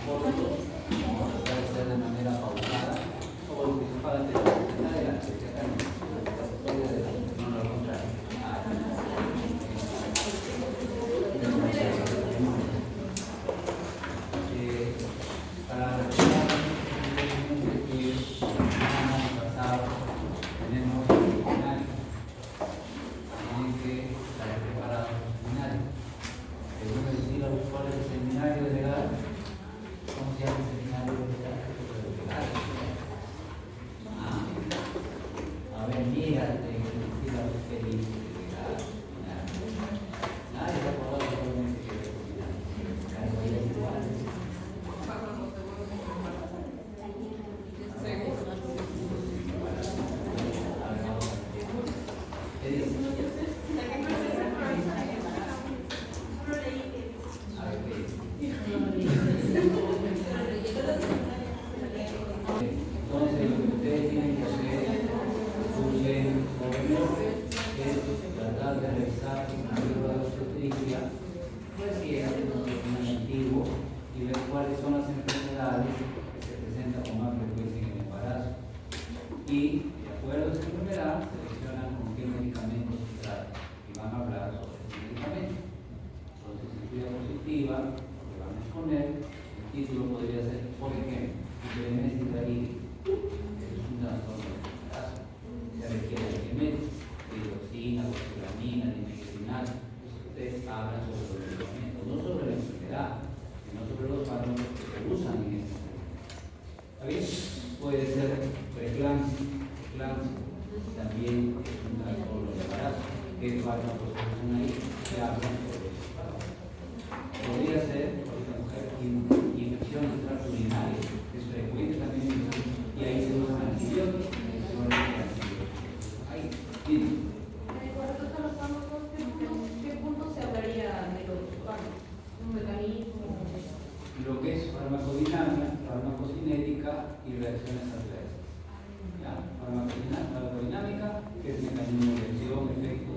cortos, vamos a tratar de hacer de manera pausada, o incluso para tener adelante, que acá no lo contrario. Para recordar que el año pasado tenemos el seminario, tienen que estar preparados los seminarios. Según decir a los cuales el seminario legal, ¿cómo se llama el seminario legal? A ver, mírate, decir a los que dicen legal. Nadie se acuerda solamente que es seminario. Entonces, lo que ustedes tienen que hacer, escuchen, es tratar de revisar un libro de obstetricia, recién, un antiguo, y ver cuáles son las enfermedades que se presentan con más frecuencia en el embarazo. Y, de acuerdo a esa enfermedad, seleccionan con qué medicamentos se trata y van a hablar sobre ese medicamento. Entonces, en cuida positiva, lo que van a exponer, el título podría ser, por ejemplo, Mesidralidis, es un trastorno del embarazo, se requiere alimentos, hidroxina, glucosamina, dinitriginal. Ustedes hablan sobre los medicamentos, no sobre la enfermedad, sino sobre los fármacos que se usan en esta enfermedad. ¿Está bien? Puede ser preeclampsia, también es un trastorno del embarazo. ¿Qué fármacos se usan ahí? Se hablan sobre esos fármacos. Podría ser, por esta mujer, infecciones transurinarias, es frecuente también, y ahí se usan antibióticos, ahí, sí. Respecto a los fármacos, ¿qué punto se hablaría de los fármacos? ¿Un mecanismo? Lo que es farmacodinámica, farmacocinética y reacciones adversas. ¿Ya? Farmacodinámica, que es mecanismo de acción, efecto,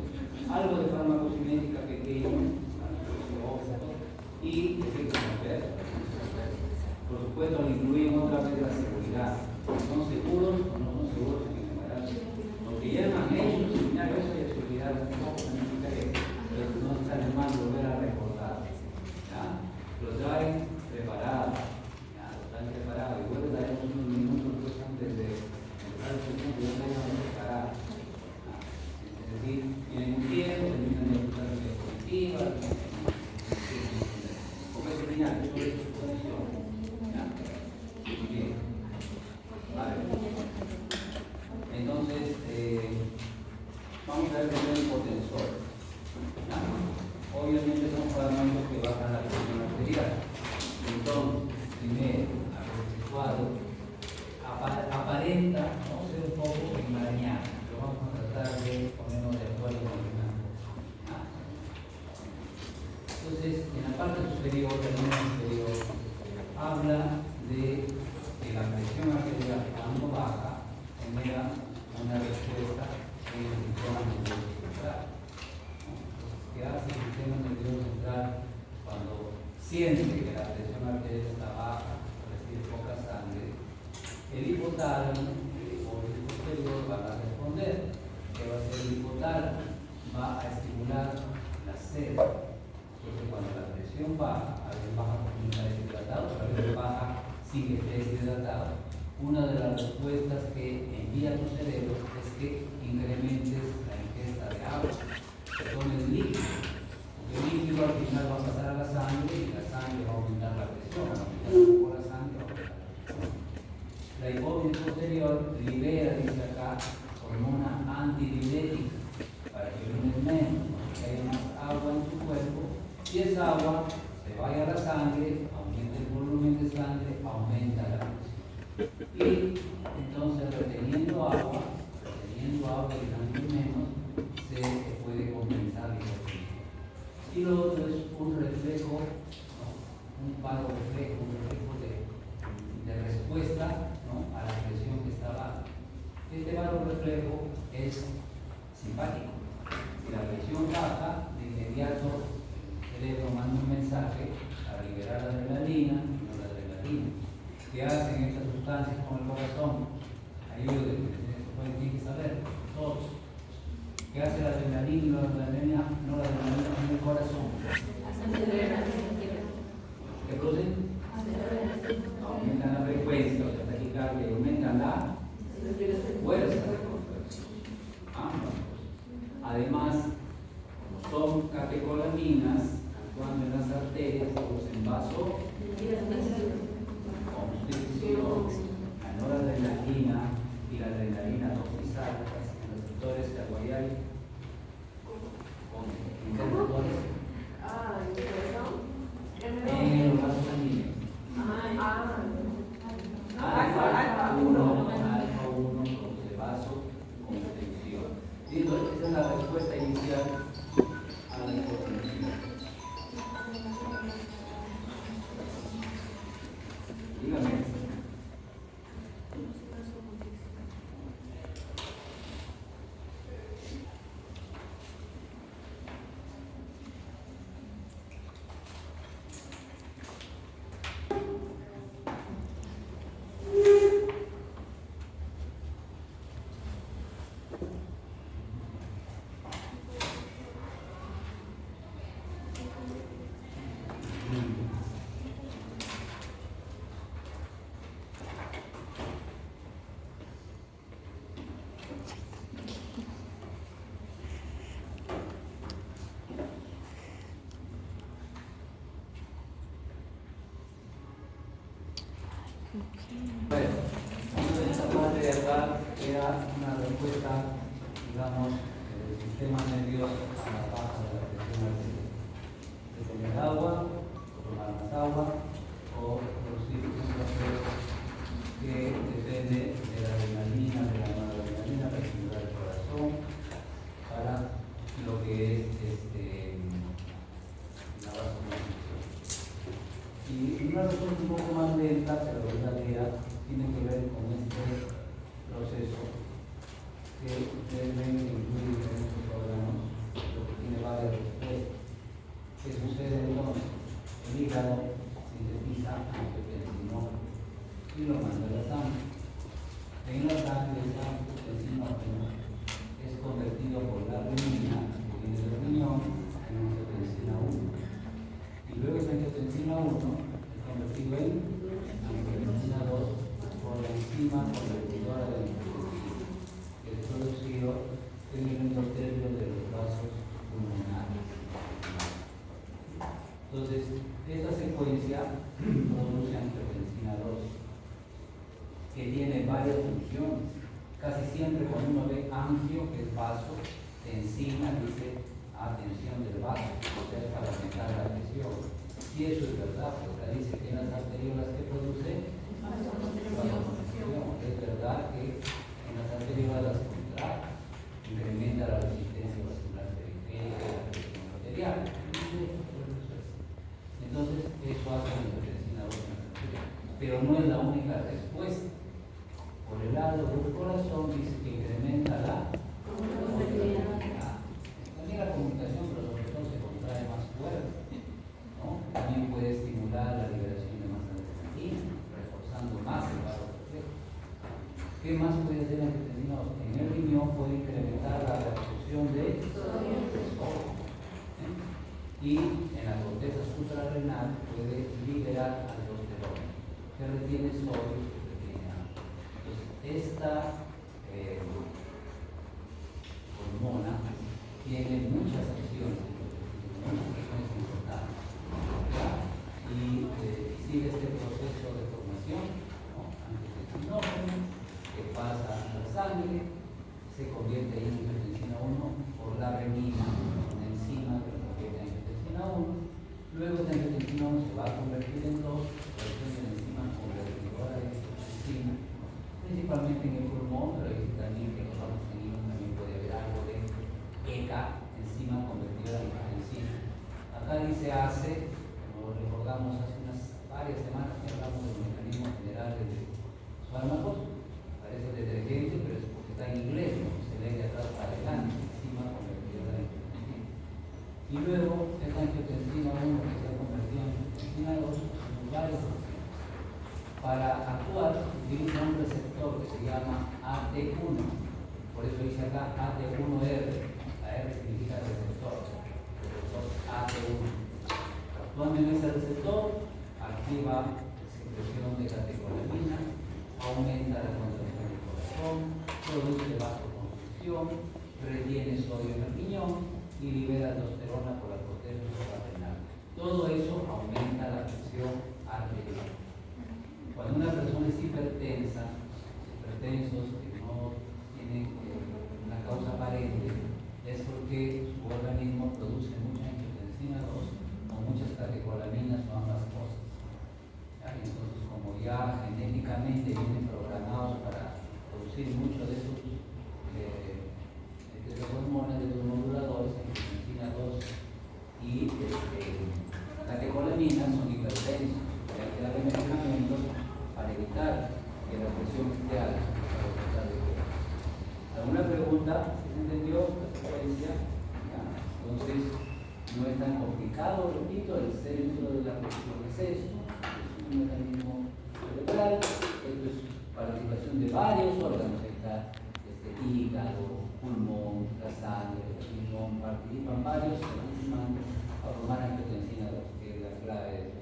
algo de farmacocinética pequeño, y efectos adversos. Por supuesto, incluimos otra vez la seguridad. ¿Son seguros o no son seguros en el embarazo? Lo que llaman ellos, seminario, eso ya se olvidaron un poco, pero no está de más volver a recordar. ¿Ya? Lo traen preparado. ¿Ya? Lo traen preparado. Igual les daremos unos minutos pues, antes de entrar al segundo, ya traen preparado. Es decir, tienen un tiempo, terminan de buscar la diapositiva, sobre su posición. Bien. Vale. Entonces, vamos a ver primero el hipotensor. Obviamente son fármacos que bajan la presión arterial. Entonces, primero, efectuado, aparenta no ser un poco enmarañado. Lo vamos a tratar de ponernos de acuerdo con una cosa. Entonces, en la parte superior, la línea superior, habla de que la presión arterial cuando baja genera una respuesta en el sistema nervioso central. ¿Qué hace el sistema nervioso central cuando siente que la presión arterial está baja, recibe poca sangre? El hipotálamo y el hipófisis posterior van a responder. ¿Qué va a hacer el hipotálamo? Va a estimular la sed. Entonces, cuando la presión baja, a veces baja porque está deshidratado, a veces baja sin que esté deshidratado, una de las respuestas que envía tu cerebro es que incrementes la ingesta de agua, que tomes líquido, porque el líquido al final va a pasar a la sangre y la sangre va a aumentar la presión, va a aumentar un poco la sangre, va a aumentar la presión. La hipófisis posterior libera, dice acá, hormona antidiurética para que urines menos, para que haya más agua en tu cuerpo. Si esa agua se vaya a la sangre, aumenta el volumen de sangre, aumenta la presión. Y entonces reteniendo agua y dando menos, se puede compensar la hipotensión. Y lo otro es un reflejo, ¿no? Un paro reflejo, un reflejo de respuesta, ¿no? A la presión que está baja. Este paro reflejo es simpático. Si la presión baja, de inmediato el cerebro manda un mensaje para liberar la adrenalina, y no la adrenalina adrenalina. ¿Qué hacen estas sustancias con el corazón? Ayuden, eso tienen que saber, todos. ¿Qué hace la adrenalina y la adrenalina, no la adrenalina en el corazón? ¿Qué producen? Aumentan la frecuencia, o sea, taquicardia, y aumentan la fuerza de contracción. Ambas cosas. Además, son catecolaminas actuando en las arterias, producen vaso, constricción, la noradrenalina y la adrenalina toxizada en los receptores carbohidratos con receptores en los vasos sanguíneos. Alfa 1 produce vaso constricción. ¿Sí? Esa es la respuesta inicial a la hipotensión. Dígame. Bueno, entonces esta parte de acá era una respuesta, digamos, del sistema nervioso a la baja de la presión arterial. De tener agua, tomar más agua, o producir fluctuaciones que depende de la adrenalina, de la noradrenalina, para estimular el corazón, para lo que es la vasoconstricción. Y una respuesta un poco más lenta, pero verdadera, tiene que ver con este proceso que ustedes ven que incluye diferentes órganos, lo que tiene varias respuestas. ¿Qué sucede entonces? El hígado sintetiza angiotensinógeno y lo manda a la sangre. En la sangre ese angiotensinógeno es convertido por la renina, que viene del riñón, en angiotensina 1. Y luego esa angiotensina 1 es convertido en angiotensina 2 por la enzima convertidora de angiotensina, que es producido en el endotelio de los vasos pulmonares. Entonces, esta secuencia produce angiotensina 2, que tiene varias funciones. Casi siempre cuando uno ve angio, que es vaso, enzima dice atención del vaso, o sea, es para aumentar la presión. Y eso es verdad, porque dice que en las arteriolas que produce vasoconstricción. Es verdad que en las arteriolas las contrae, incrementa la resistencia vascular periférica, la presión arterial. Entonces, eso hace la angiotensina 2, pero no es la única respuesta. Por el lado del corazón dice que incrementa la también la comunicación, pero sobre todo se contrae más fuerte, ¿no? También puede estimular la liberación de más adrenalina, reforzando más el vaso perfecto. ¿Qué más puede hacer la angiotensina 2? En el riñón puede incrementar la absorción de sodio, y en la corteza suprarrenal puede liberar aldosterona, que retiene sodio y que retiene agua. Entonces, esta hormona tiene muchas acciones importantes, ¿ya? Y sigue este proceso de formación, ¿no? Angiotensinógeno, que pasa a la sangre, se convierte en angiotensina 1 por la renina, una enzima que lo convierte en angiotensina 1. Luego esta angiotensina 1 se va a convertir en 2 por ejemplo en enzima convertidora de angiotensina, principalmente en el pulmón, pero hay también que los vasos sanguíneos también puede haber algo de ECA, enzima convertidora de angiotensina. Acá dice ACE, como recordamos hace varias semanas que hablamos del mecanismo general de los fármacos, parece detergente, pero es porque está en inglés, ¿no? Se lee de atrás para adelante, enzima convertidora de angiotensina. Y luego esta angiotensina 1 que se ha convertido en angiotensina 2, son varias funciones. para actuar utiliza un receptor que se llama AT1. Por eso dice acá AT1R. La R significa receptor. Receptor AT1. Actuando en ese receptor, activa secreción de catecolamina, aumenta la contracción del corazón, produce vasoconstricción, retiene sodio en el riñón y libera aldosterona por la corteza suprarrenal. Todo eso aumenta la presión arterial. Cuando una persona es hipertensa, hipertensos que no tienen una causa aparente, es porque su organismo produce mucha angiotensina 2 o muchas catecolaminas o ambas cosas. ¿Ya? Entonces, como ya genéticamente vienen programados para producir mucho de esos hormonas, de los moduladores, angiotensina 2 y catecolaminas son hipertensos. Hay que darle medicamentos para evitar que la presión esté alta. ¿Alguna pregunta? ¿Se entendió la secuencia? Entonces, no es tan complicado, repito, el centro de la presión es esto, es un mecanismo cerebral, esto es participación de varios órganos, está hígado, pulmón, la sangre, el riñón, participan varios a formar angiotensina 2, que es la clave de esto.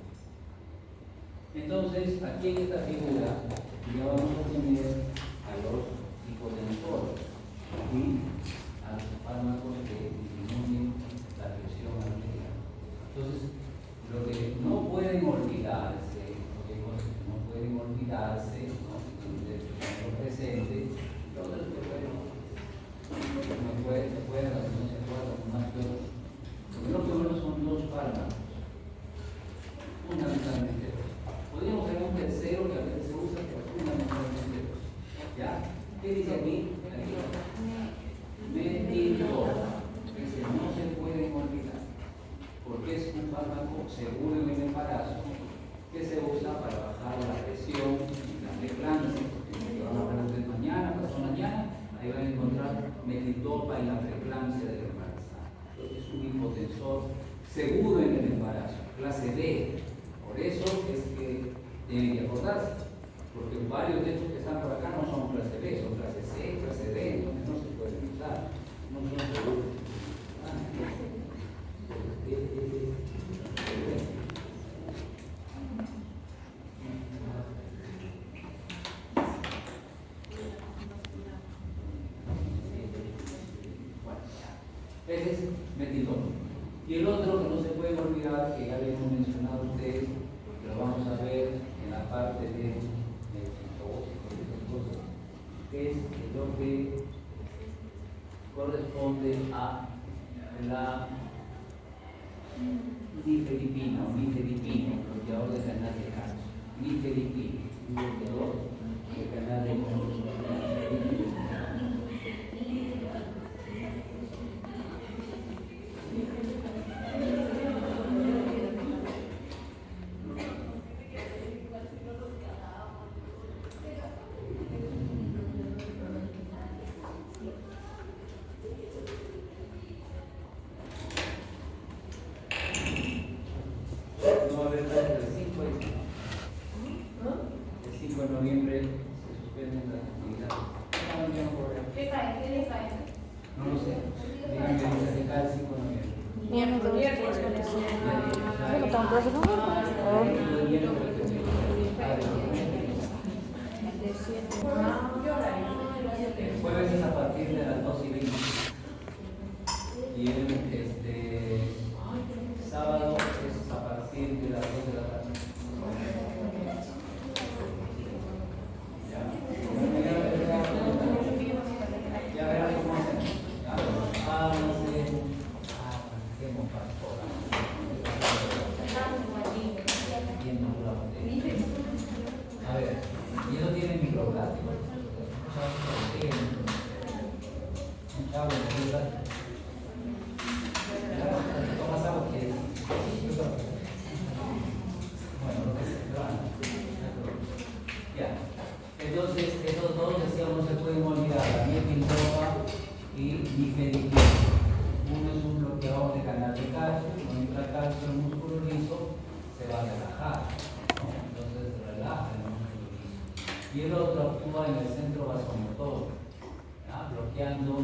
Entonces, aquí en esta figura ya vamos a tener a los hipotensores y a los fármacos que disminuyen la presión arterial. Entonces, lo que no pueden olvidarse, porque hay cosas que no pueden olvidarse, ¿no? Que tenerlo presente, lo otro es que no se acuerdan más que otros. Lo primero son dos fármacos, fundamentalmente dos. Podríamos tener un tercero que a veces se usa, pero fundamentalmente dos. ¿Ya? ¿Qué dice aquí? Metindol. Ese no se pueden olvidar, porque es un fármaco seguro en el embarazo que se usa para bajar la presión y la preeclampsia. Que van a hablar de mañana, pasado mañana, ahí van a encontrar metidopa y la preeclampsia del embarazada. Entonces es un hipotensor seguro en el embarazo, clase B. Por eso es que tienen que acordarse, porque varios de estos que están por acá no son clase B, son clase C, clase D, entonces no se pueden usar, no son seguros. Ese es metidol. Y el otro que no se puede olvidar, que ya le hemos mencionado a ustedes, que lo vamos a ver en la parte de que es lo que corresponde a la nifedipina o nifedipina, bloqueador de canal de calcio. Nifedipina, un bloqueador de canal de calcio. El jueves es a partir de las 2:20 y el sábado es a partir de las 2 de la tarde. Ya verán cómo hacemos. Hacemos pastora. A ver, y eso tiene microplástico. Entonces, esos dos decíamos no se pueden olvidar, la metindroga y nifedipina. Uno es un bloqueador de canal de calcio, cuando entra calcio en el músculo liso, se va a relajar, ¿no? Entonces relaja el músculo y el otro actúa en el centro vasomotor, ¿ya? Bloqueando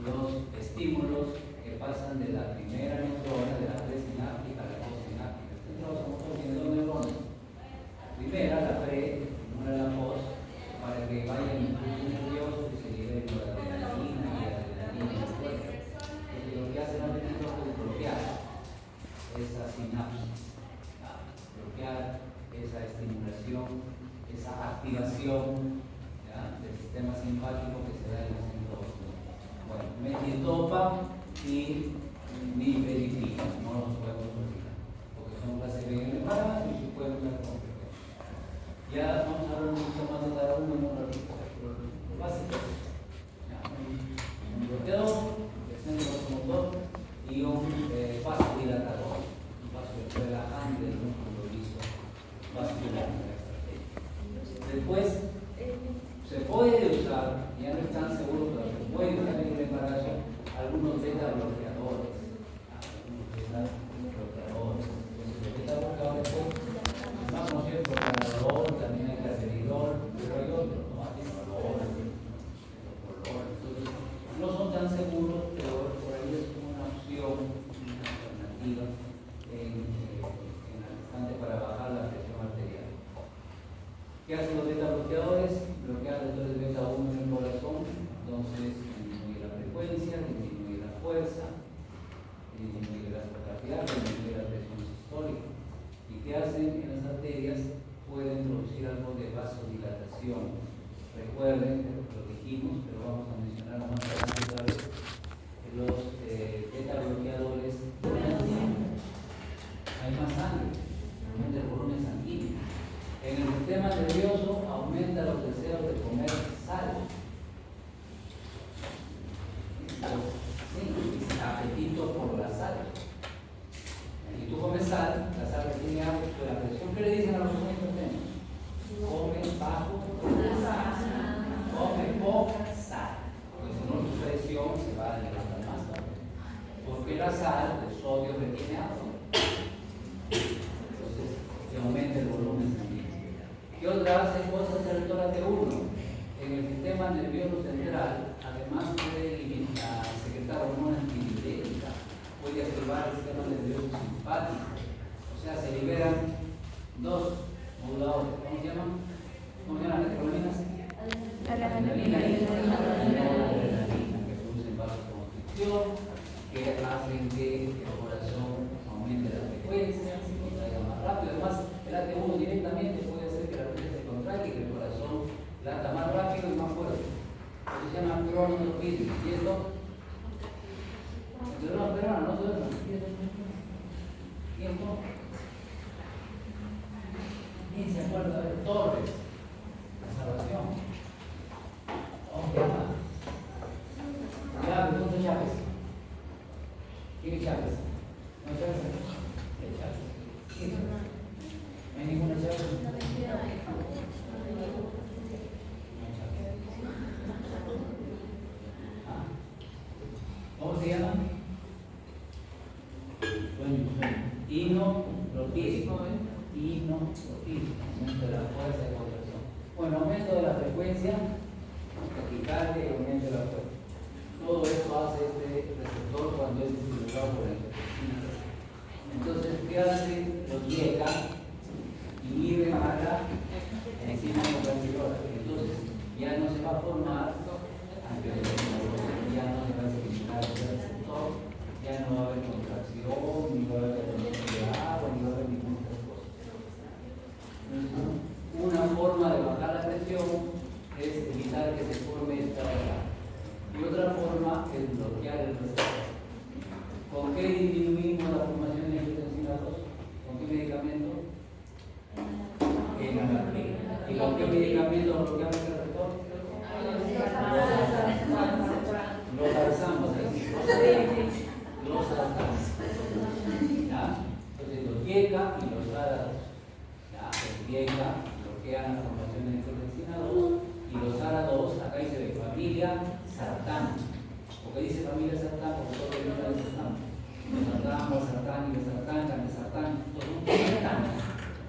los estímulos que pasan de la primera neurona, de la presináptica a la postsináptica. El centro vasomotor tiene dos neuronas. La primera, la pre, estimula la post, para que vaya el impulso nervioso y se libere la adrenalina y la adrenalina en el cuerpo. Entonces, lo que hace la adrenalina es bloquear esa sinapsis, ¿ya? Bloquear esa estimulación, esa activación, ¿ya? Del sistema simpático que se da en el centro vasomotor. Bueno, metidopa y nifedipina, no los podemos olvidar, porque son clase B en el embarazo y se pueden usar con frecuencia. Ya vamos a hablar un poquito más de cada uno en un ratito, pero lo básico es un bloqueador, el centro vasomotor y un vasodilatador, un vaso relajante del músculo liso vascular. Después, se puede usar, ya no están seguros, pero se puede usar en el embarazo algunos beta bloqueadores. Los beta bloqueadores, pues, más conocidos por Panadol, también hay Caseridol, pero hay otros, ¿no? Atenolol, Metoprolol. Entonces, no son tan seguros, pero por ahí es una opción, una alternativa en el instante para bajar la presión arterial. ¿Qué hacen los beta bloqueadores? Bloquear entonces beta 1 en el corazón, entonces disminuye la frecuencia, disminuye la fuerza, disminuye la capacidad, disminuye la presión sistólica. ¿Y qué hacen en las arterias? Pueden producir algo de vasodilatación. Recuerden, lo dijimos, pero vamos a mencionar más adelante otra vez, que los beta bloqueadores hay más sangre, aumenta el volumen sanguíneo. En el sistema nervioso aumenta los deseos de comer sal. Sí, apetito por la sal. Y tú comes sal, la sal tiene algo de la presión. ¿Qué le dicen a los niños? Come bajo sal. Come poca sal. Porque si no, tu presión se va a levantar más tarde. Porque la sal, el sodio, retiene agua. Entonces, se aumenta el volumen sanguíneo. ¿Qué otra hace cosas el T1? En el sistema nervioso central, además puede secretar hormonas antidiuréticas, puede activar el sistema nervioso simpático. O sea, se liberan dos moduladores. ¿Cómo se llaman? ¿Cómo se llaman las catecolaminas? Adrenalina y adrenalina, que producen vasoconstricción, que hacen que el corazón aumente la frecuencia, se contraiga más rápido. Además, el AT1 directamente puede hacer que la mente se contraiga y que el corazón lata más rápido y más fuerte. Eso se llama cronotropismo. ¿Y esto? Pero no, no duerman. ¿Tiempo? ¿Quién se acuerda de Torres? La salvación. ¿Cómo se llama? Llaves, ¿dónde llaves? ¿Quién es llaves? ¿No hay llaves? ¿Qué llaves? ¿Quién? ¿No hay ninguna llave? ¿Cómo se llama? Hipnotismo. Aumento de la fuerza de contracción. Bueno, aumento de la frecuencia, taquicardia y aumento de la fuerza. Todo esto hace este receptor cuando es estimulado por la interleucina. Entonces, ¿qué hace? Los llega inhiben a la enzima contractilora. Entonces, ya no se va a formar ya no se va a estimular el receptor, ya no va a haber contracción, ni va a haber retención de agua, ni va a haber ninguna otra cosa. Una forma de bajar la presión es evitar que se forme esta regla. Y otra forma es bloquear el receptor. ¿Con qué disminuimos la formación de angiotensina 2? ¿Con qué medicamento? ¿Y con qué medicamento bloqueamos el receptor? Los arzamos, los arzamos. ¿Ya? Entonces los YECA y los ARA2. ¿Ya? El YECA bloquean la formación de angiotensina 2 y los ARA2, acá dice familia sartán. ¿Por qué dice familia sartán? Porque todo viene de sartán. Sartán, valsartán, irbesartán, candesartán, todos son sartán.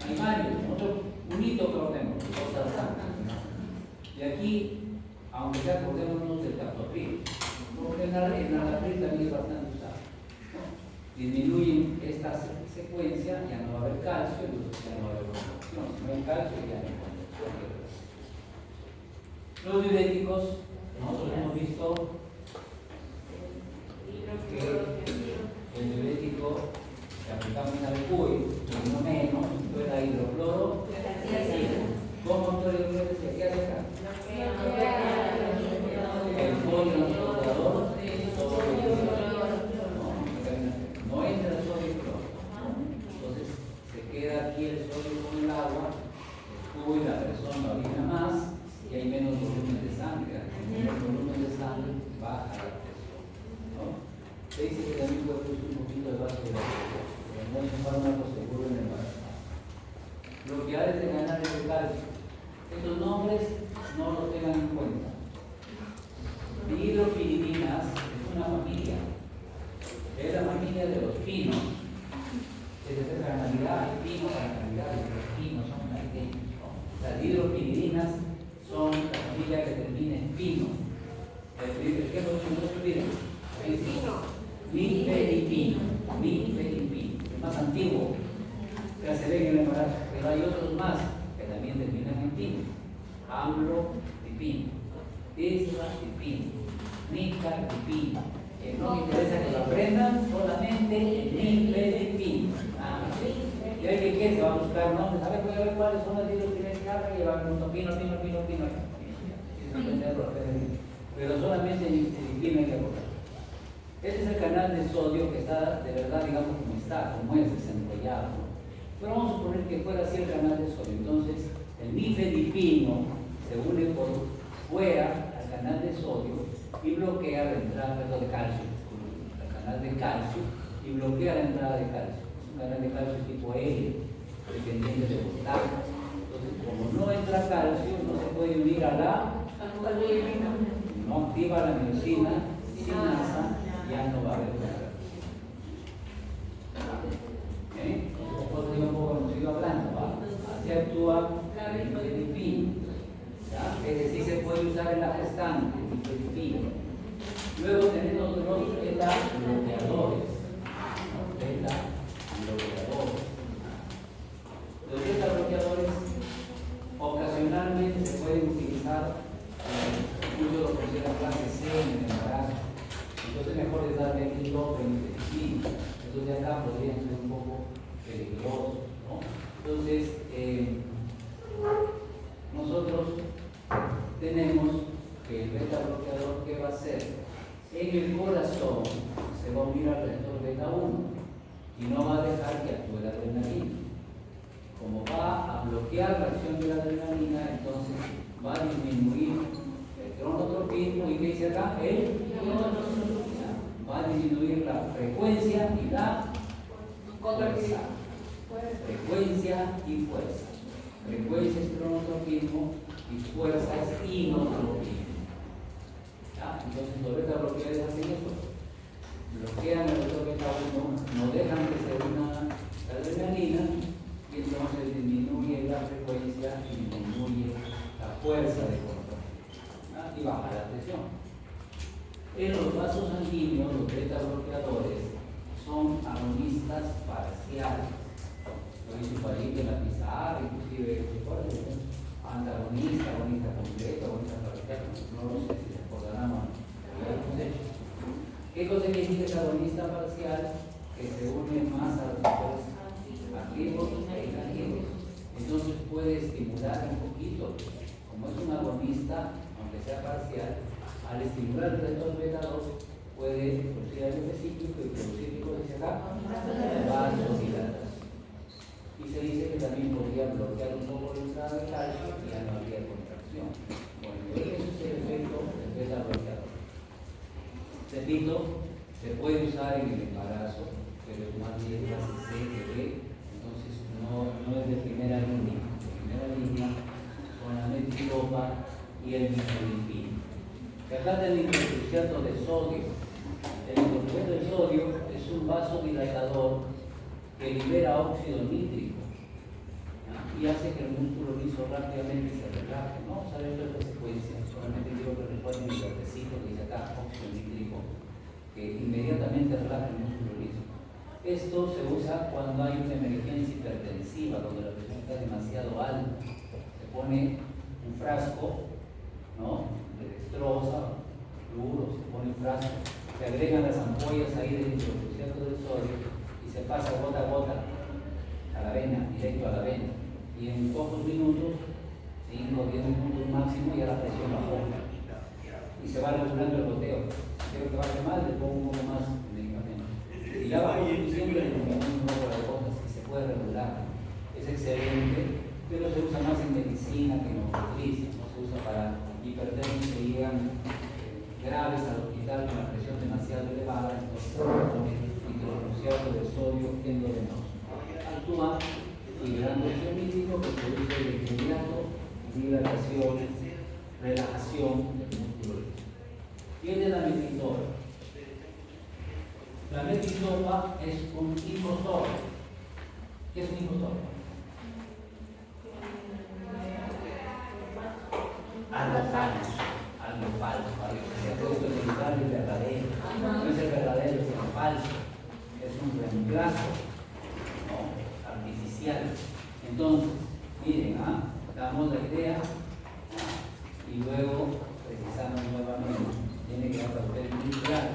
Hay varios, nosotros un hito que tenemos, los sartán. Y aquí, aunque sea acordémonos del captopril, porque el naratril también es bastante usado, ¿no? Disminuyen esta secuencia, ya no va a haber calcio, entonces ya no va a haber conducción. Si no hay calcio, ya no hay conducción. Los diuréticos, nosotros hemos visto que el diurético que aplicamos al CUI, no menos, fue la hidrocloro. ¿Cómo autor de decía? ¿Qué hace acá? El sodio transportador no entra el sodio y cloro. Entonces se queda aquí el sodio con el agua, el CUI, la persona orina más y hay menos volumen de sangre. Al menos volumen de sangre baja la presión, ¿no? Se dice que también puede producir un poquito de vasodilatación, pero no es un fármaco seguro en el embarazo. Bloqueadores de canales de calcio. Estos nombres no los tengan en cuenta. Dihidropiridinas es una familia. Es la familia de los pinos. Es decir, para Navidad hay pino, para Navidad los pinos son navideños, ¿no? Las dihidropiridinas son la familia que termina en pino. ¿Qué es lo que no se olviden? Nifedipino, es más antiguo, que se ve en el embarazo, pero hay otros más que también terminan en pino. Amlodipino, isradipino, nicardipino. No me interesa que lo aprendan, solamente nifedipino. Y hay que se va a buscar nombres, a ver cuáles son las dihidropinas y va a haber un pino. Pero solamente nifedipino hay que acordar. Este es el canal de sodio que está de verdad, digamos, como es, desenrollado. Pero vamos a suponer que fuera así el canal de sodio. Entonces, el nifedipino se une por fuera al canal de sodio y bloquea la entrada de calcio, el canal de calcio, y bloquea la entrada de calcio. Es un canal de calcio tipo L, dependiente de voltaje. Entonces, como no entra calcio, no se puede unir a la, no activa la miosina, sinasa, ya no va a haber nada. Después de un poco hemos ido hablando, ¿va? Así actúa el nifedipino, es decir, se puede usar en la gestante, el nifedipino. Luego tenemos los beta-bloqueadores. Los beta-bloqueadores ocasionalmente se pueden utilizar incluso lo que sea clase C en el embarazo. Entonces mejor es darle nifedipino. Estos de acá podrían ser un poco peligrosos, ¿no? Entonces, nosotros tenemos que el beta bloqueador, ¿qué va a hacer? En el corazón se va a unir al receptor beta 1 y no va a dejar que actúe la adrenalina. Como va a bloquear la acción de la adrenalina, entonces va a disminuir el cronotropismo. ¿Y qué dice acá? Va a disminuir la frecuencia y la fuerza. Frecuencia y fuerza. Frecuencia es cronotropismo y fuerza es inotropismo. Entonces los beta bloqueadores hacen eso. Bloquean el receptor beta 1, no dejan que se una la adrenalina y entonces disminuye la frecuencia y disminuye la fuerza de control. Y baja la presión. En los vasos sanguíneos, los beta bloqueadores son agonistas parciales. Lo hizo por ahí en la pizarra, inclusive antagonista, agonista completo, agonista parcial, no lo sé si se acordarán o no. ¿Qué cosa quiere decir que agonista parcial? Que se une más a los sectores activos e inactivos. Entonces puede estimular un poquito, como es un agonista, aunque sea parcial, al estimular el receptor beta 2 puede producir algo cíclico y producir, ¿qué cosa dice acá? Vasodilatación. Y se dice que también podría bloquear un poco la entrada de calcio y ya no habría contracción. Bueno, ese es el efecto del beta bloqueador. Repito, se puede usar en el embarazo, pero es más bien clase C que B, entonces no es de primera línea. De primera línea con la metilopa y el nifedipino. Acá del hidrocruciato de sodio. El hidrocruciato de sodio es un vasodilatador que libera óxido nítrico. y hace que el músculo liso rápidamente se relaje, ¿no? Vamos a ver esta secuencia. Solamente quiero que recuerden el botecito que dice acá, óxido nítrico, que inmediatamente relaja el músculo liso. Esto se usa cuando hay una emergencia hipertensiva, donde la presión está demasiado alta. Se pone un frasco, ¿no?, de dextrosa, duro, se pone un frasco, se agregan las ampollas ahí del hidrocruciato del sodio y se pasa gota a gota a la vena, directo a la vena. Y en pocos minutos, 5 o 10 minutos máximo, ya la presión bajó. Y se va regulando el goteo. Si quiero que baje más, le pongo un poco más de medicamento. Y ya bajó suficiente, le ponemos un poco de gotas que se puede regular. Es excelente, pero se usa más en medicina que en obstetricia. No se usa para hipertensos que llegan graves al hospital con la presión demasiado elevada, entonces se pone hidrocruciato de sodio endovenoso. Actúa liberando óxido nítrico que produce de inmediato dilatación, relajación del músculo liso. Tiene la metildopa. La metildopa es un impostor. ¿Qué es un impostor? Algo falso. Algo falso, algo que se ha puesto en el lugar del verdadero. No es el verdadero, es el falso. Es un reemplazo, ¿no?, artificial. Entonces, miren, damos la idea y luego precisamos nuevamente. Tiene que dar papel muy claro.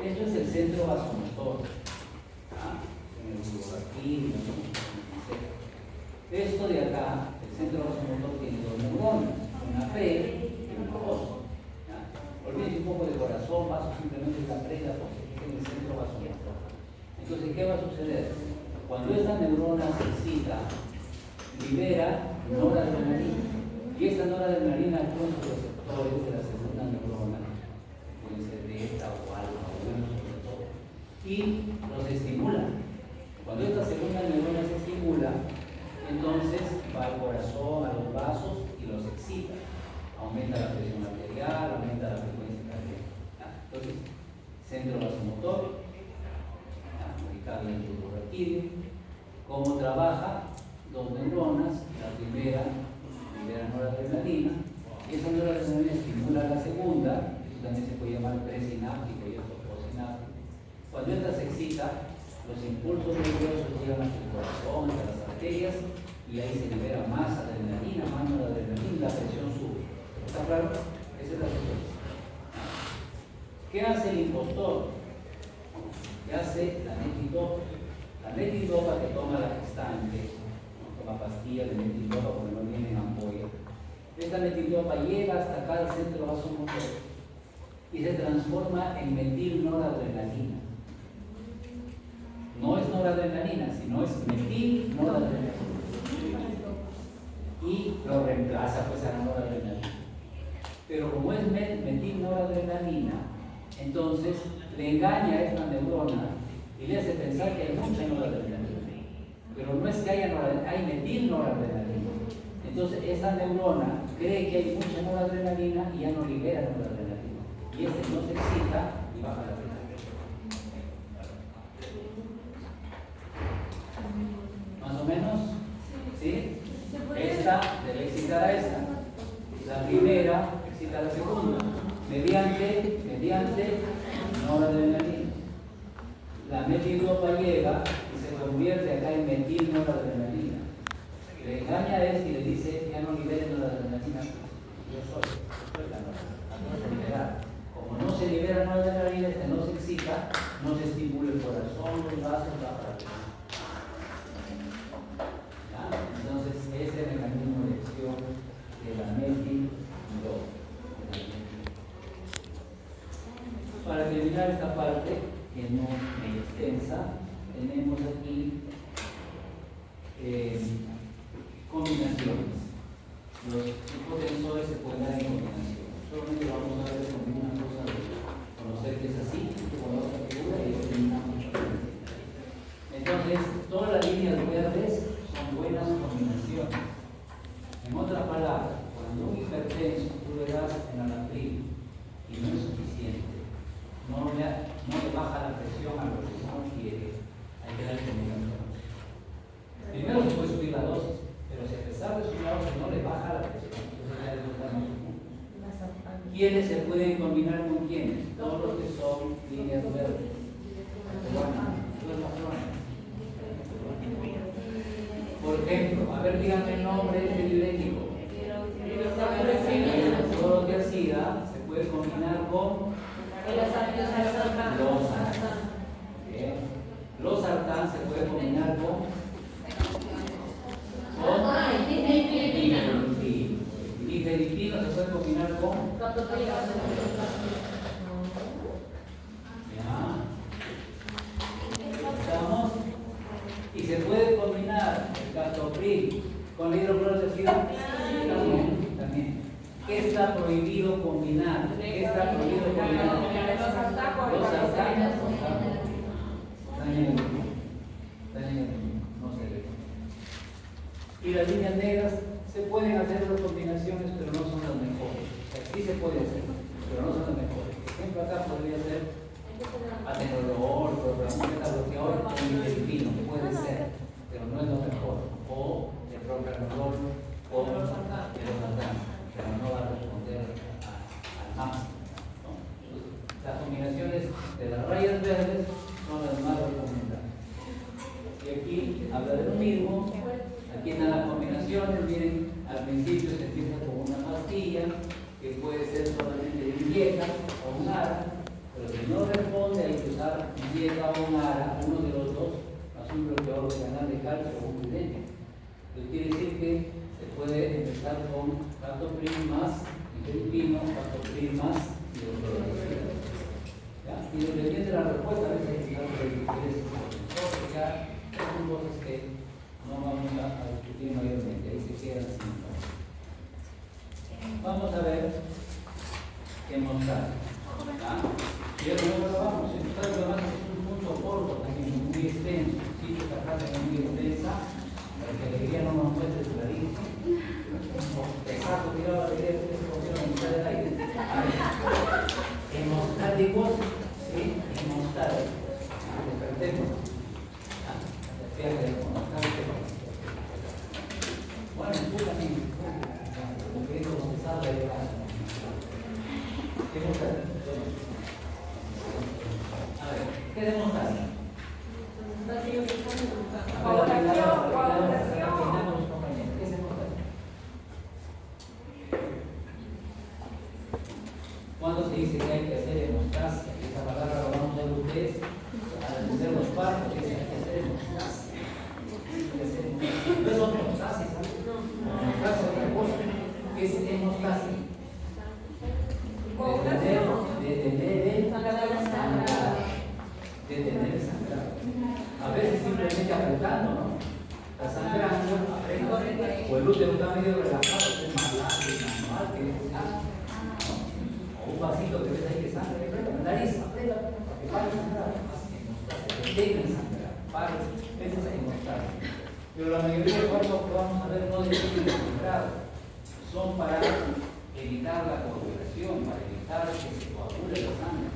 Esto es el centro vasomotor. En el bulbo, esto de acá, el centro vasomotor, tiene dos neuronas, una pre y una post. Olvídense un poco de corazón, vaso simplemente es la pre y la post, que es el centro vasomotor. Entonces, ¿qué va a suceder? Cuando esta neurona se excita, libera noradrenalina. Y esta noradrenalina actúa en los receptores de la segunda neurona, pueden ser beta o alfa o uno sobre todo, y los estimula. Cuando esta segunda neurona se estimula, entonces va al corazón, a los vasos y los excita. Aumenta la presión arterial, aumenta la frecuencia cardíaca. Entonces, centro vasomotor, ubicado en el bulbo raquídeo. ¿Cómo trabaja? Dos neuronas, la primera libera noradrenalina, y esa noradrenalina estimula a la segunda, eso también se puede llamar presináptico y esto postsináptico. Cuando esta se excita, los impulsos nerviosos llegan a su corazón, a las arterias, y ahí se libera más adrenalina, más noradrenalina, la presión sube. ¿Está claro? Esa es la secuencia. ¿Qué hace el impostor? ¿Qué hace la metildopa? La metildopa que toma la gestante, toma pastillas de metildopa porque no viene en ampolla. Esta metildopa llega hasta acá al centro vasomotor y se transforma en metilnoradrenalina. No es noradrenalina, sino es metilnoradrenalina. Y lo reemplaza pues a la noradrenalina. Pero como es metilnoradrenalina, entonces le engaña a esta neurona y le hace pensar que hay mucha noradrenalina. Pero no es que haya noradrenalina, hay metilnoradrenalina. Entonces esta neurona cree que hay mucha noradrenalina y ya no libera noradrenalina. Y este no se excita y baja la presión. ¿Más o menos? ¿Sí? Esta debe excitar a esta. La primera excita a la segunda. Mediante noradrenalina. La metildopa llega y se convierte acá en metilnoradrenalina. Le engaña a este y le dice, ya no liberen noradrenalina. Yo soy la noradrenalina. Como no se libera noradrenalina, este no se excita, no se estimula el corazón, los vasos, la presión. Entonces, ese es el mecanismo de acción de la metildopa. Para terminar esta parte, que no es extensa, tenemos aquí combinaciones. Los hipotensores se pueden dar en combinación. Solamente vamos a ver con una cosa de conocer que es así, con la otra figura y terminamos. Entonces, todas las líneas verdes son buenas combinaciones. En otras palabras, cuando un hipertenso tú le das enalapril y no es suficiente, no le baja la presión a lo que no quiere, hay que dar combinaciones. Primero se puede subir la dosis, ¿quiénes se pueden combinar con quiénes? Todos los que son líneas verdes. Por ejemplo, a ver, díganme el nombre del idéntico. Todo lo que hacía se puede combinar con los sartán. Los sartán se puede combinar con y filipino se puede combinar con ¿estamos? Y se puede combinar el captopril con la hidroclorotiazida también. ¿Qué está prohibido combinar? ¿Qué está prohibido combinar? Los sartán. No se ve. Y las líneas negras se pueden hacer las combinaciones, pero no son las mejores. Sí se puede hacer, pero no son las mejores. Por ejemplo, acá podría ser atenolol, bloqueador con filipino, puede ser, pero no es lo mejor. O el propranolol o el losartán, pero no va a responder al máximo, ¿no? Las combinaciones de las rayas verdes son las más recomendadas. Y aquí habla de lo mismo. Aquí están las combinaciones. Miren, al principio se empieza con una pastilla que puede ser solamente de un IECA o un ARA, pero si no responde hay que usar un IECA o un ARA, uno de los dos, más un bloqueador de canal de calcio o un vidente. Entonces quiere decir que se puede empezar con captopril más filipino, captopril más hidroclorotiazida. Y dependiendo de la respuesta, a veces hay que dar porque ya son cosas que no vamos a discutir mayormente, ahí se quedan sin todo. Vamos a ver qué mostrar. Y luego vamos, además es un punto corto también, muy extenso, sí, esta frase es muy extensa, para que la alegría no nos muestre clarísimo. Exacto, tiraba la alegría que se cogió la mitad del aire. Hemostáticos, sí, hemostáticos. Despertemos. Bueno, escucha a mí, porque esto no se sabe de casa. ¿Qué mostrar? A ver, ¿qué demostrar? ¿Qué se mostrar? ¿Cuándo se dice que hay que hacer hemostasia? Esa palabra la vamos a ver ustedes al entender los partos, que hay que hacer hemostasia. No es otra hemostasia, ¿sabes? Hemostasia es otra cosa. ¿Qué es hemostasia? Detener el sangrado. Detener el sangrado. A veces simplemente apretando, ¿no? Está sangrando, aprieta, o el útero está medio relajado, es más largo y más normal que es ¿no? O un vasito que ves ahí que sangre, aprieta, la nariz, aprieta, para que pare el sangrado. Detenga el sangrado, pare, esa es hemostasia. Pero la mayoría de partos que vamos a ver no detienen el sangrado, son para evitar la coagulación, para evitar que se coagule la sangre.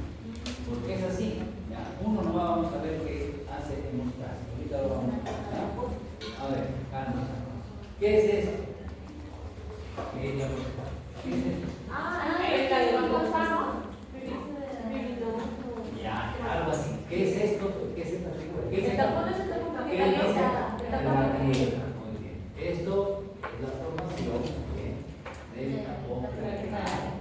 Porque es así, ¿ya? Uno no vamos a ver qué hace hemostasia. Ahorita lo vamos a ver. A ver, calma. ¿Qué es esto? ¿Qué es esto? Ya, algo así. ¿Qué es esto? ¿Qué es esta figura? ¿Qué es esta? ¿Qué es esta? Muy bien. Esto es la formación del tapón plaquetario.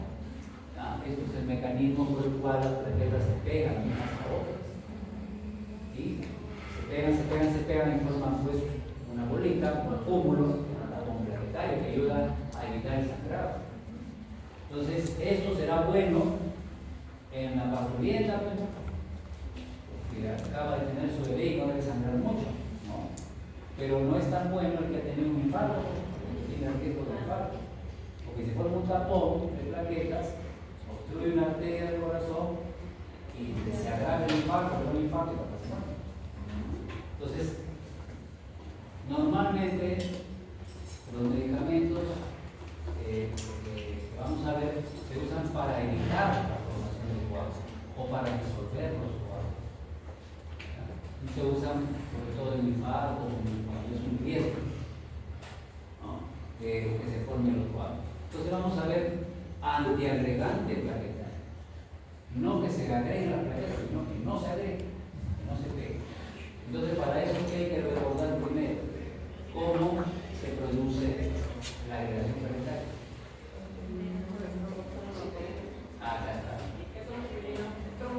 Esto es el mecanismo por el cual las plaquetas se pegan unas a otras. ¿Sí? Se pegan en forma pues una bolita, un acúmulo, un tapón plaquetario que ayuda a evitar el sangrado. Entonces, esto será bueno en la parturienta, porque acaba de tener su bebé y no debe sangrar mucho, ¿no? Pero no es tan bueno el que ha tenido un infarto, porque tiene riesgo de infarto, porque si forma un tapón de plaquetas, obstruye una arteria del corazón y se agrava el infarto, pero un infarto y la persona. Entonces, normalmente los medicamentos que vamos a ver se usan para evitar la formación de coágulos o para disolver los coágulos. Y se usan sobre todo en infarto, cuando es un riesgo, ¿no? que se formen los coágulos. Entonces vamos a ver antiagregante plaquetario. No que se agregue la plaqueta, sino que no se agregue, que no se pegue. Entonces, para eso ¿qué hay que recordar primero? ¿Cómo se produce la agregación plaquetaria? Acá está.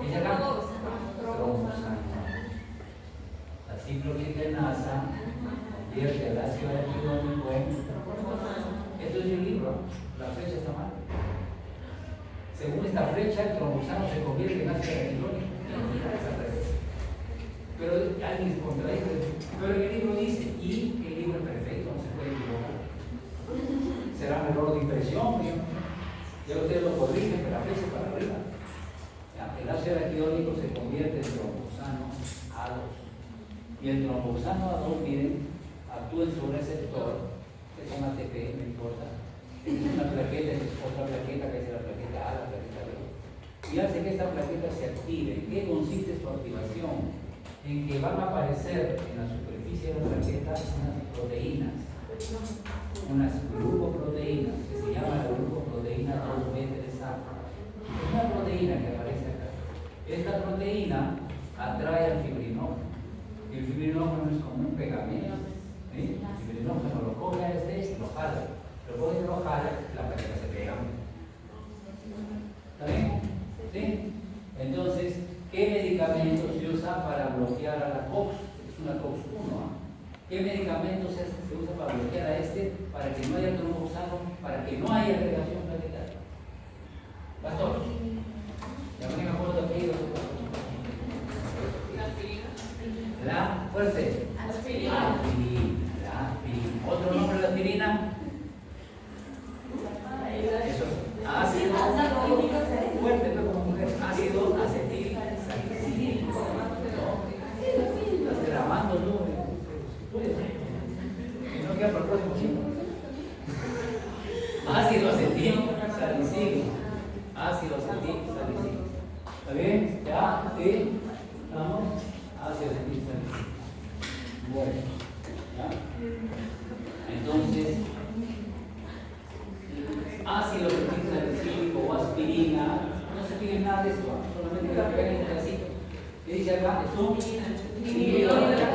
¿Es acá? Trombosano. La ciclooxigenasa convierte el ácido araquidónico en trombosano. Esto es un libro, la flecha está mal. Según esta flecha, el trombosano se convierte en ácido araquidónico. Pero alguien se contradice. Pero el libro dice, y el libro es perfecto, no se puede equivocar. Será un error de impresión, ya ustedes lo corrigen, pero la flecha es para arriba. Ya, el ácido araquidónico se convierte en trombosano A2. Y el trombosano A2, miren, actúa en su receptor, que se llama ATP, no importa. Es una plaqueta, es otra plaqueta, que es la plaqueta A, la plaqueta B. Y hace que esta plaqueta se active. ¿En qué consiste su activación? En que van a aparecer en la superficie de la plaqueta unas proteínas, unas glucoproteínas, que se llama la glucoproteína 2B3A. Es una proteína que aparece acá. Esta proteína atrae al fibrinógeno. Y el fibrinógeno es como un pegamento. ¿Sí? El fibrinógeno lo coge a este y lo jala. Lo coge y lo jala, la plaqueta se pega. ¿Está bien? ¿Sí? Entonces, ¿qué medicamento se usa para bloquear a la COX? Es una COX-1. ¿Qué medicamento se usa para bloquear a este? Para que no haya trombosano, para que no haya agregación plaquetaria. Pastor, ya me acuerdo aquí. La fuerte. Aspirina. La aspirina. ¿Otro nombre de la aspirina? Eso. Ácido. Fuerte, pero como mujer. Ácido acetil salicílico. Estás grabando tú. Y no queda para el próximo chico. Ácido acetil salicílico. Ácido acetil salicílico. ¿Está bien? ¿Ya? ¿Sí? ¿Estamos? Ácido acetil salicílico. Bueno. ¿Ya? Entonces, ácido acetil salicílico o aspirina, no se pide nada de esto, solamente la pegan en un pedacito. ¿Qué dice acá? Es un inhibidor de la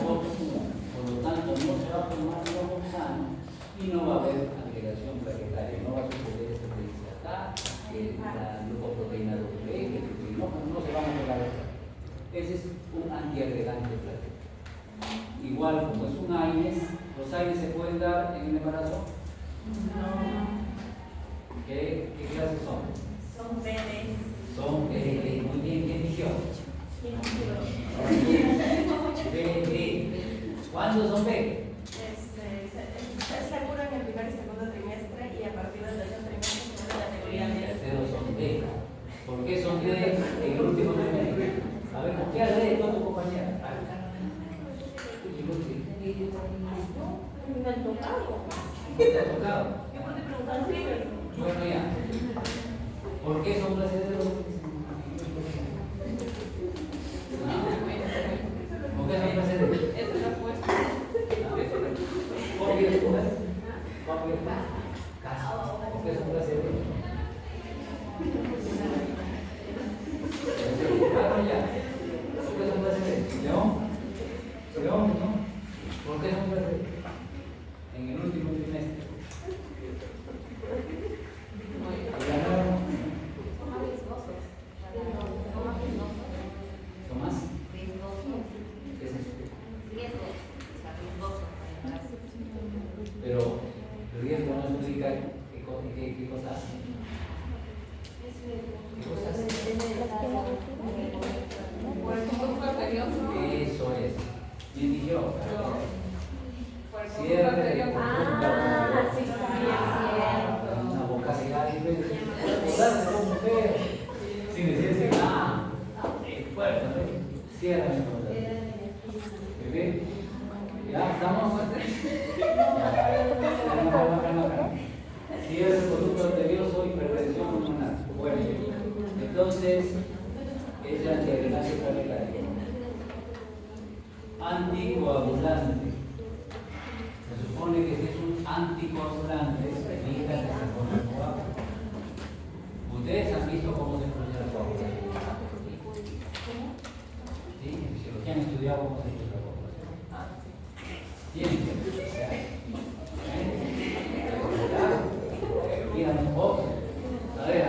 COX-1. Por lo tanto, no se va a formar trombosano y no va a haber agregación plaquetaria, no va a suceder esto que dice acá, que la glucoproteína W, que el fibrinógeno no se van a pegar acá. Ese es un antiagregante plaquetario. Igual, como es un AINES, ¿los AINES se pueden dar en el embarazo? No. ¿Qué clases son? Son bebés. Son muy bien, ¿quién eligió? B. ¿Cuándo son B? Se aseguran en el primer y segundo trimestre y a partir del tercer trimestre se da la categoría El D. tercero son D. ¿Por qué son D en el último trimestre? A ver, ¿por qué al D con tu compañera? Me han tocado. ¿Qué te ha tocado? Yo puedo preguntar primero. Bueno, ya. ¿Por qué son placederos? ¿Por qué son placederos? Esa es la respuesta. ¿Por qué después? ¿Por qué? Caso. ¿Por qué son placederos? Claro, ya. ¿Por qué son placederos? ¿León? ¿León? ¿No? ¿Por qué son placederos? En el último trimestre. ¿Tomás? ¿Qué es eso? Pero el riesgo no explica qué cosa hace. ¿Qué cosa hace? Eso es. ¿Quién dijo? Cierre de una boca cerrada y recordarse como mujer. Sin decirse nada. Fuerza, cierra el corazón. ¿Ve? ¿Ya estamos? Cierre el conducto arterioso, hipertensión pulmonar. Bueno, entonces, es la antiagregante plaquetaria. Anticoagulante. Se supone que si es un anticoagulante, evita que se forme Ustedes han visto cómo se produce la coagulación. ¿Sí? En fisiología han estudiado cómo se produce la coagulación. Tienen que estudiar. Miran un poco. A ver,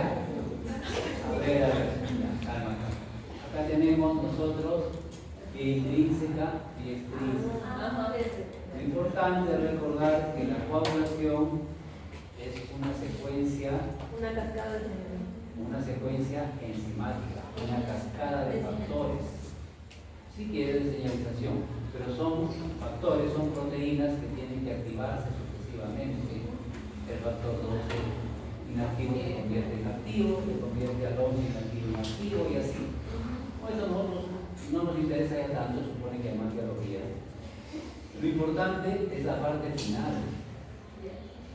calma. Acá tenemos nosotros intrínseca y extrínseca. Lo importante es recordar que la coagulación es una secuencia enzimática, una cascada de factores. Si quieres de señalización, pero son factores, son proteínas que tienen que activarse sucesivamente. El factor 12 inactivo se convierte en activo, se convierte al 11 inactivo en activo y así. Bueno, nosotros no nos interesa ya tanto, supone que hay más biología. Lo importante es la parte final.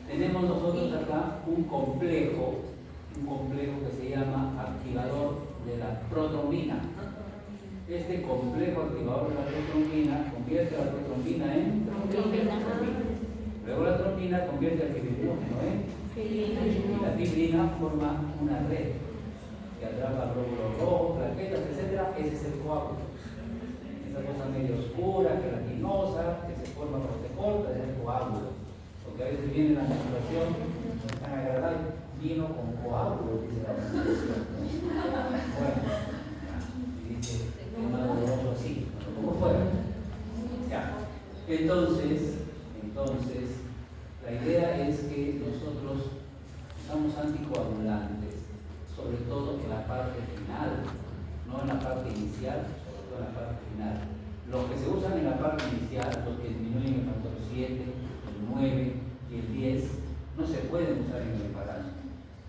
Tenemos nosotros acá un complejo que se llama activador de la protrombina. Este complejo activador de la protrombina convierte la protrombina en trombina. Luego la trombina convierte el fibrinógeno en fibrina. Y la fibrina forma una red que atrapa glóbulos rojos, plaquetas, etc. Ese es el coágulo. Esa cosa medio oscura, gelatinosa, que se forma por se corta, es el coágulo. Porque a veces viene la menstruación, no es tan agradable, vino con coágulo, dice la menstruación. Bueno, dice, un doloroso así, ¿cómo fue? Ya. Entonces, la idea es que nosotros usamos anticoagulantes, sobre todo en la parte final, no en la parte inicial, sobre todo en la parte final. Los que se usan en la parte inicial, los que disminuyen el factor 7, el 9 y el 10, no se pueden usar en el embarazo.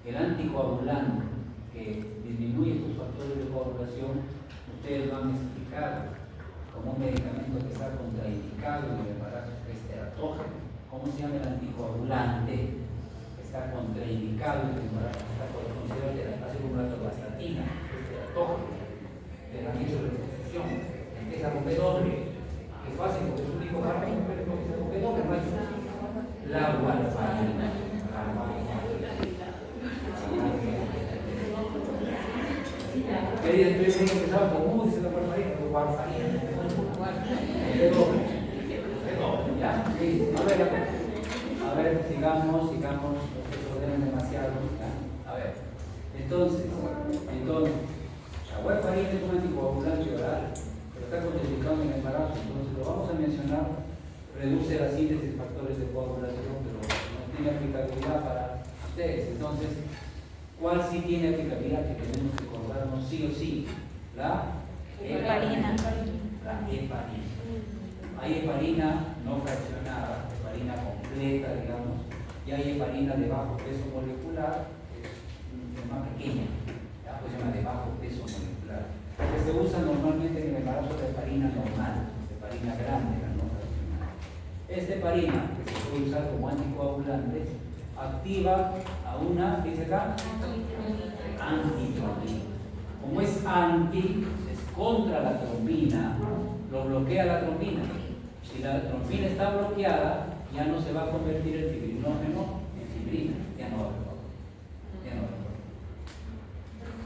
El anticoagulante que disminuye estos factores de coagulación, ustedes lo han explicado como un medicamento que está contraindicado en el embarazo, que es teratógeno. ¿Cómo se llama el anticoagulante que está contraindicado en el embarazo? Está considerado así como la atorvastatina, que es teratógeno, de la microreposición, que es rompedor, que es fácil porque es un único carro, pero que se rompedor, no hay la warfarina. Quería estoy empezaba con dice la warfarina, con warfarina. ¿Ya? Sí. A ver, sigamos, no se ordenen demasiado. ¿Ya? A ver, entonces, la warfarina es un anticoagulante oral, pero está contraindicado en el embarazo, entonces lo vamos a mencionar. Reduce la síntesis de factores de coagulación, pero no tiene aplicabilidad para ustedes. Entonces, ¿cuál sí tiene aplicabilidad que tenemos que acordarnos sí o sí? La heparina. La heparina. Hay heparina no fraccionada, heparina completa, digamos, y hay heparina de bajo peso molecular, que es más pequeña, ¿ya? Pues se llama de bajo peso molecular. Que se usa normalmente en el embarazo de heparina normal, heparina grande, la no fraccionada. Esta heparina, que se puede usar como anticoagulante, activa a una, ¿qué dice acá? Antitrombina. Como es anti, es contra la trombina, lo bloquea la trombina. Si la trombina está bloqueada, ya no se va a convertir el fibrinógeno en fibrina, ya no va a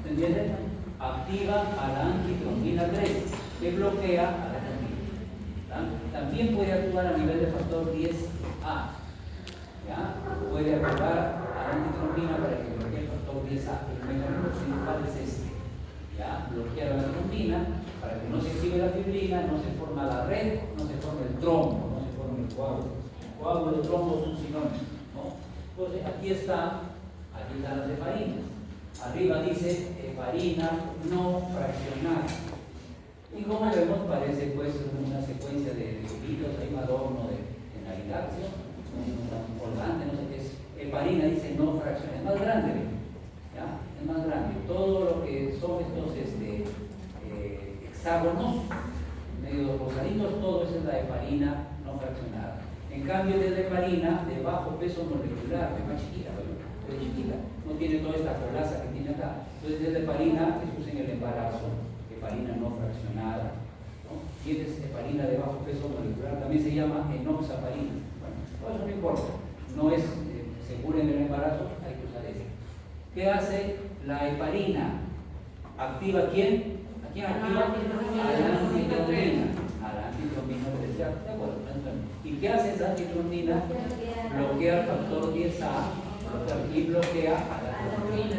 ¿Se entiende? Activa a la antitrombina 3, que bloquea a la trombina. También puede actuar a nivel de factor 10A. ¿Ya? Puede activar a la antitrombina para que bloquee el factor 10A. El mecanismo principal es este. ¿Ya? Bloquear a la trombina para que no se active la fibrina, no se forma la red, no se forma el trombo, no se forma el coágulo. El coágulo y el trombo son sinónimos, ¿no? Entonces aquí están las heparinas. Arriba dice heparina no fraccionada. Y como vemos, parece pues una secuencia de hilos, hay un adorno de Navidad, ¿sí? Un colgante, no sé qué es. Heparina dice no fraccionada, es más grande, ¿ya? Es más grande. Todo lo que son estos hexágonos, medio rosaditos, todo eso es la heparina no fraccionada. En cambio, es la heparina de bajo peso molecular, es más chiquita, es chiquita, no tiene toda esta colaza que tiene acá. Entonces, es la heparina que se usa en el embarazo, heparina no fraccionada, ¿no? Y es heparina de bajo peso molecular, también se llama enoxaparina. Bueno, todo eso no importa, no es seguro en el embarazo, hay que usar eso. ¿Qué hace La heparina activa ¿a quién? ¿A quién activa? A la antitrombina. A la antitrombina derecha. ¿De acuerdo? ¿Y qué hace esa antitrombina? Bloquea el factor 10A y bloquea a la trombina.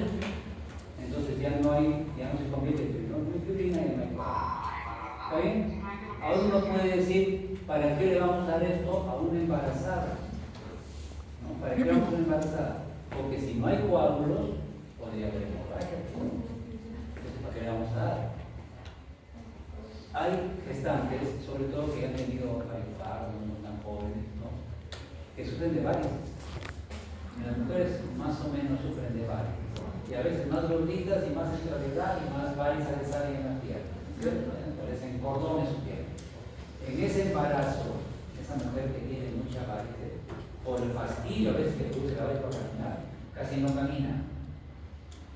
Entonces ya no se convierte en fibrina y no hay. ¿Está bien? Ahora uno puede decir, ¿para qué le vamos a dar esto a una embarazada? ¿No? ¿Para qué le vamos a una embarazada? Porque si no hay coágulos, podría haber hemorragia. Entonces, ¿para qué le vamos a dar? Hay gestantes, sobre todo que han tenido partos, no tan jóvenes, ¿no? Que sufren de varices. Las mujeres más o menos sufren de varices. Y a veces más gorditas y más extraviedad y más varices les salen en la pierna. ¿Cierto? Parecen cordones su pierna. En ese embarazo, esa mujer que tiene mucha varices, por el fastidio a veces que tú se la ves para caminar, casi no camina.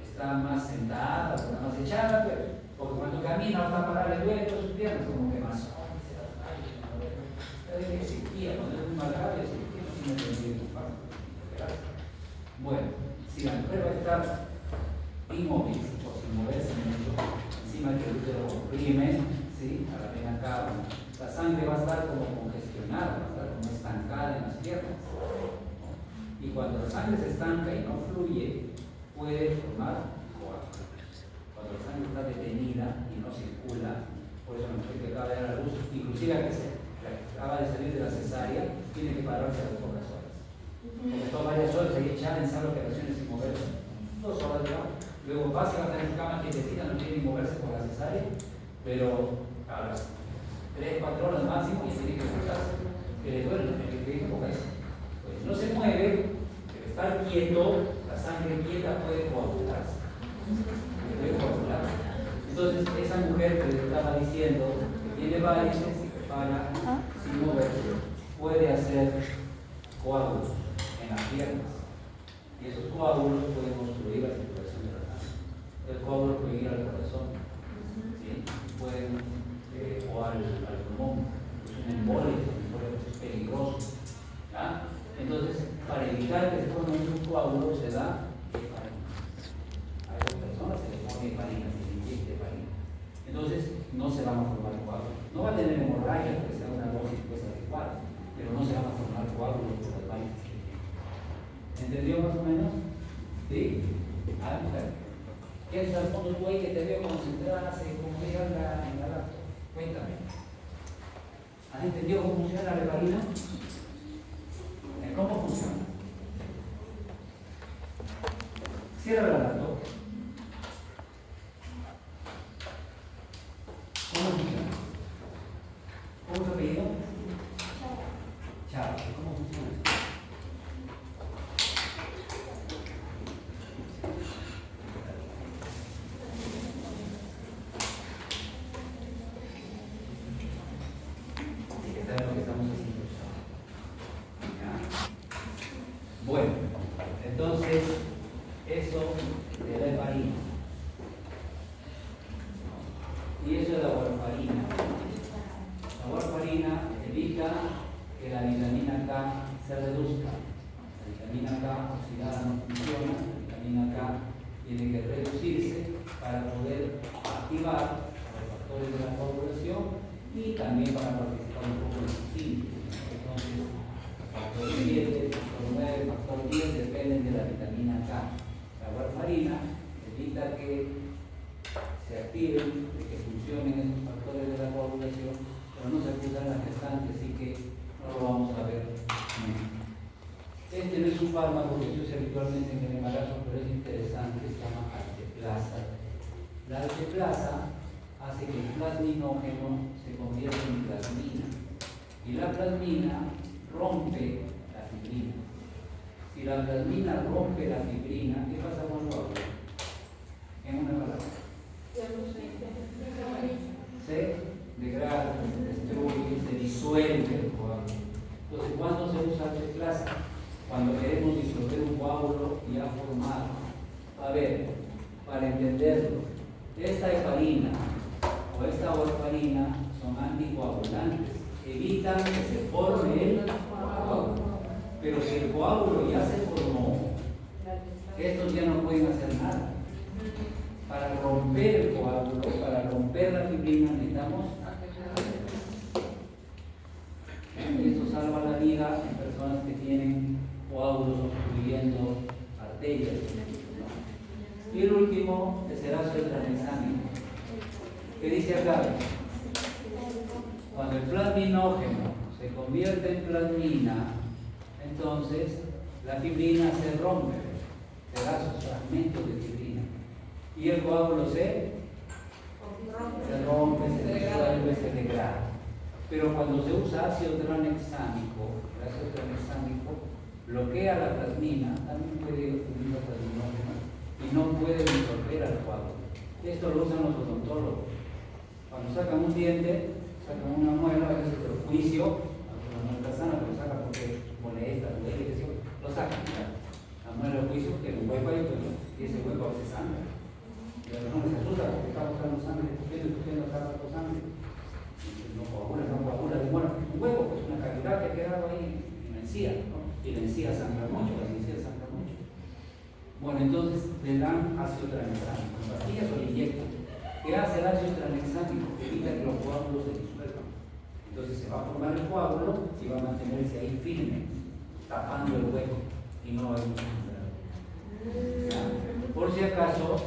Está más sentada, está más echada, pero, porque cuando camina hasta parar le duele todas sus piernas, como que más. Está de sequía, cuando es muy mal grave, sequía, no tiene sentido. Bueno, si la mujer va a estar inmóvil o sin moverse mucho, encima que el útero comprime, ¿sí? A la vena cava, la sangre va a estar como congestionada, va a estar como estancada en las piernas, ¿no? Y cuando la sangre se estanca y no fluye, puede formar coágulos. Cuando la sangre está detenida y no circula, por eso la mujer que acaba de dar a luz, inclusive la que acaba de salir de la cesárea, tiene que pararse a las pocas horas. Porque todas varias horas ahí echada en sala de operaciones sin moverse. 2 horas ya. Luego va a estar en su cama quietecita, no quiere ni moverse por la cesárea, pero a las 3-4 horas máximo y tiene que soltarse. Que le duele, que pues no se mueve, pero estar quieto, la sangre quieta puede coagularse. Entonces, esa mujer que le estaba diciendo que tiene varices y que para sin moverse, puede hacer coágulos en las piernas. Y esos coágulos pueden obstruir la circulación de la sangre. El coágulo puede ir al corazón, ¿sí? Pueden, o al pulmón. Es un embolio es peligroso. ¿Ya? Entonces, para evitar que se forme un coágulo, se da heparina. A esas personas se les pone heparina, se les inyecta heparina. Entonces, no se van a formar coágulos. No va a tener hemorragia porque sea una dosis pues adecuada, pero no se van a formar coágulos por las varices que tienen. ¿Entendió más o menos? ¿Sí? Ah, mujer. ¿Qué es al fondo tú ahí que te veo concentrarse como diga en la laptop? Cuéntame. ¿Has entendido cómo funciona la heparina? ¿Cómo funciona? Cierra la laptop. ¿Cómo funciona? ¿Cómo se apellido? Chao. ¿Cómo funciona? Bueno, entonces, eso de la heparina. Y eso de la warfarina. La warfarina evita que la vitamina K se reduzca. La vitamina K oxidada no funciona, la vitamina K tiene que reducirse para poder activar los factores de la coagulación y también para participar un poco en el síntesis. Entonces, factor 7, factor 9, factor 10 dependen de la vitamina K. La warfarina evita que se activen, de que funcionen esos factores de la coagulación, pero no se acusan las gestantes, así que no lo vamos a ver. Este no es un fármaco que se usa habitualmente en el embarazo, pero es interesante, se llama alteplasa. La alteplasa hace que el plasminógeno se convierta en plasmina, y la plasmina rompe la fibrina. Si la plasmina rompe la fibrina, ¿qué pasa con el coágulo? En una palabra. Se degrada, se destruye, se disuelve el coágulo. Entonces, ¿cuándo se usa alteplasa? Cuando queremos disolver un coágulo ya formado. A ver, para entenderlo, esta heparina o esta warfarina son anticoagulantes, evitan que se forme el coágulo. Pero si el coágulo ya se formó, estos ya no pueden hacer nada. Para romper el coágulo, para romper la fibrina, necesitamos. Y esto salva la vida en personas que tienen coágulos obstruyendo arterias. Y el último es el ácido tranexámico. ¿Qué dice acá? Cuando el plasminógeno se convierte en plasmina, entonces la fibrina se rompe, pedazos, fragmentos de fibrina. Y el coágulo se rompe, se disuelve, se degrada. Pero cuando se usa ácido tranexámico, el ácido tranexámico bloquea la plasmina, también puede unir la plasminógena y no puede disolver al coágulo. Esto lo usan los odontólogos. Cuando sacan un diente, sacan una muela, a veces por juicio, una muela sana, pero sacan porque molesta, duele, que sí, lo sacan. La muela de juicio tiene un hueco ahí, pero y ese hueco a veces sangra. Y a los hombres se asusta porque está buscando sangre, escupiendo cada rato sangre. No coagula, bueno, un hueco, pues una cavidad que ha quedado ahí en la encía, ¿no? Y la encía sangra mucho, las encías sangran mucho. Bueno, entonces le dan ácido tranexámico, en pastillas o le inyectan. ¿Qué hace el ácido tranexámico? Que evita que los coágulos se disuelvan. Entonces se va a formar el coágulo y va a mantenerse ahí firme, tapando el hueco y no va a sangrar. Por si acaso,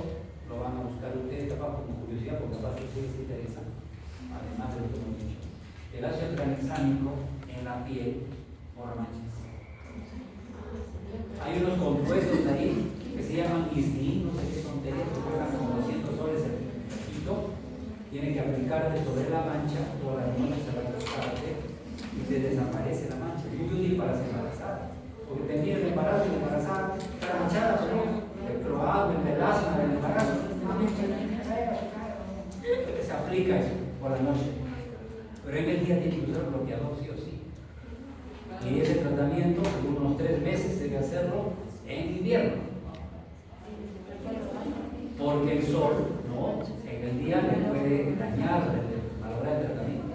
lo van a buscar ustedes capaz como curiosidad, porque capaz que les interesa, además de lo que hemos dicho. El ácido tranexámico en la piel borra manchas. Hay unos compuestos ahí que se llaman ISNI, no sé qué son, que cuestan como 200 soles el poquito. Tiene que aplicarte sobre la mancha, toda la noche se va a tratarte y te desaparece la mancha. Es muy útil para ser embarazada, porque te viene el embarazo y la embarazada está manchada, pero algo, el pedazo del embarazo, se aplica eso por la noche. Pero en el día tiene que usar bloqueador sí o sí. Y ese tratamiento, por unos 3 meses, debe hacerlo en invierno. Porque el sol, ¿no? En el día le puede dañar a la hora del tratamiento.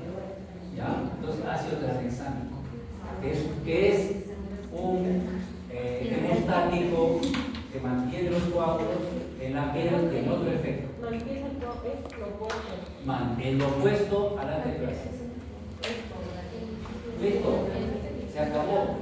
¿Ya? Entonces, ácido tranexámico, que es un hemostático que mantiene los coágulos en la piel en otro efecto. El opuesto a la anteplasia. ¿Listo? Se acabó.